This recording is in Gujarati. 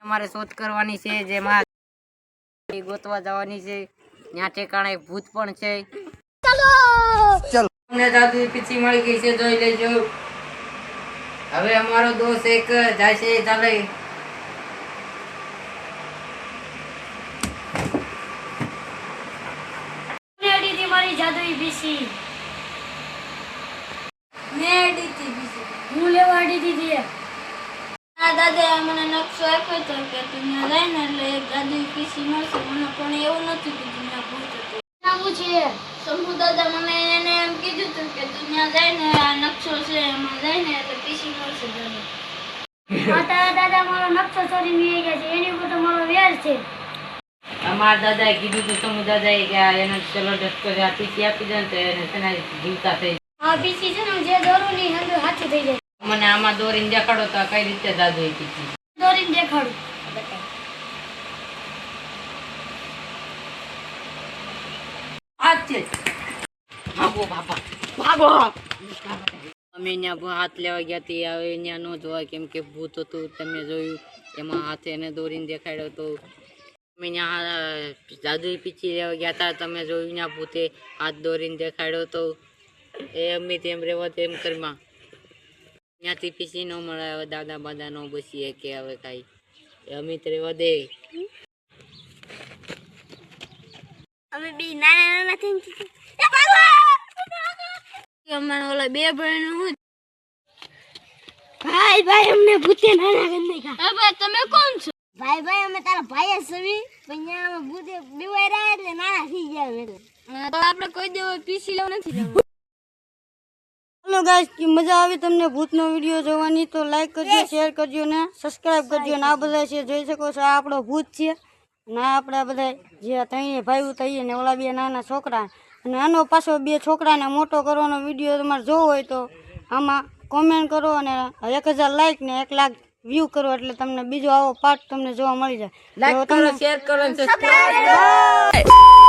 અમારે શોધ કરવાની છે, જેમાં ગોતવા જવાની છે, ત્યાં ઠેકાણે ભૂત પણ છે. ચલો અમને જાદુ પીછી મળી ગઈ છે, જોઈ લેજો. હવે અમારો દોસ્ત એક જાય છે, ચાલે. મારી જાદુઈ પીસી હું લેવા દીધી. દાદા મને નકશો આપ્યો હતો કે તું જાય ને એટલે એક જાદુઈ પીસી મળશે. મને પણ એવું નથી કે તું ભૂત હતું. નામ છે શંભુ દાદા મને એને એમ કીધું હતું કે તું જાય ને આ નકશો છે એમાં જાય ને એટલે પીસી મળશે. દાદા દાદા મારો નકશો ચોરી લઈ ગયા છે, એની ઉપર તો મારો વેર છે. અમારા દાદાએ કીધું હતું, સમૂહ દાદાએ કે એને ચલો ડસ્કો પીસી આપી દે ને તો એને છે ને જીવતા થઈ. આ પીસી છે ને જે દોરું ની અંદર હાથું થઈ જાય. મને આમાં દોરીને દેખાડો તો કઈ રીતે જાદુ પીસી દોરીને દેખાડું. ભાગો બાપા ભાગો. અમે ત્યાં હાથ લેવા ગયા હતી, હવે ત્યાં ન જોવાય કેમ કે ભૂત હતું. તમે જોયું એમાં હાથે એને દોરીને દેખાડ્યો તો. અમે ત્યાં જાદુ પીછી લેવા ગયા હતા, તમે જોયું ત્યાં ભૂતે હાથ દોરીને દેખાડ્યો તો. એ અમે તેમ રહેવા તેમ કરમાં ત્યાંથી પીસી ન મળે. હવે દાદા બાદા ન બસીએ કે હવે કાંઈ અમિત રહેવા દે. અમે બી નાના નાના થઈને અમારા ઓલા બે ભાઈ નું ભાઈ ભાઈ અમને ભૂતે નાના કરી નાખ્યા. ભાઈ તમે કોણ છો? ભાઈ ભાઈ અમે તારા ભાઈ સવી પણ અમે ભૂતે બીવાય રહ્યા એટલે નાના થઈ ગયા. એટલે તો આપણે કોઈ દેવો પીસી લેવું નથી જવાનું. હેલો ગાઈસ, મજા આવી તમને ભૂતનો વિડીયો જોવાની તો લાઈક કરજો, શેર કરજો ને સબસ્ક્રાઇબ કરજો. ને આ બધા છે જોઈ શકો છો, આ આપણો ભૂત છે ને આ આપણા બધા જે ત્રણેય ભાઈઓ થઈએ ને ઓલા બે નાના છોકરા. અને આનો પાછો બે છોકરાને મોટો કરવાનો વિડીયો તમારે જોવો હોય તો આમાં કોમેન્ટ કરો અને 1000 લાઈક ને 1 લાખ વ્યૂ કરો એટલે તમને બીજો આવો પાર્ટ તમને જોવા મળી જાય. લાઈક કરો, શેર કરો, સબસ્ક્રાઇબ કરો.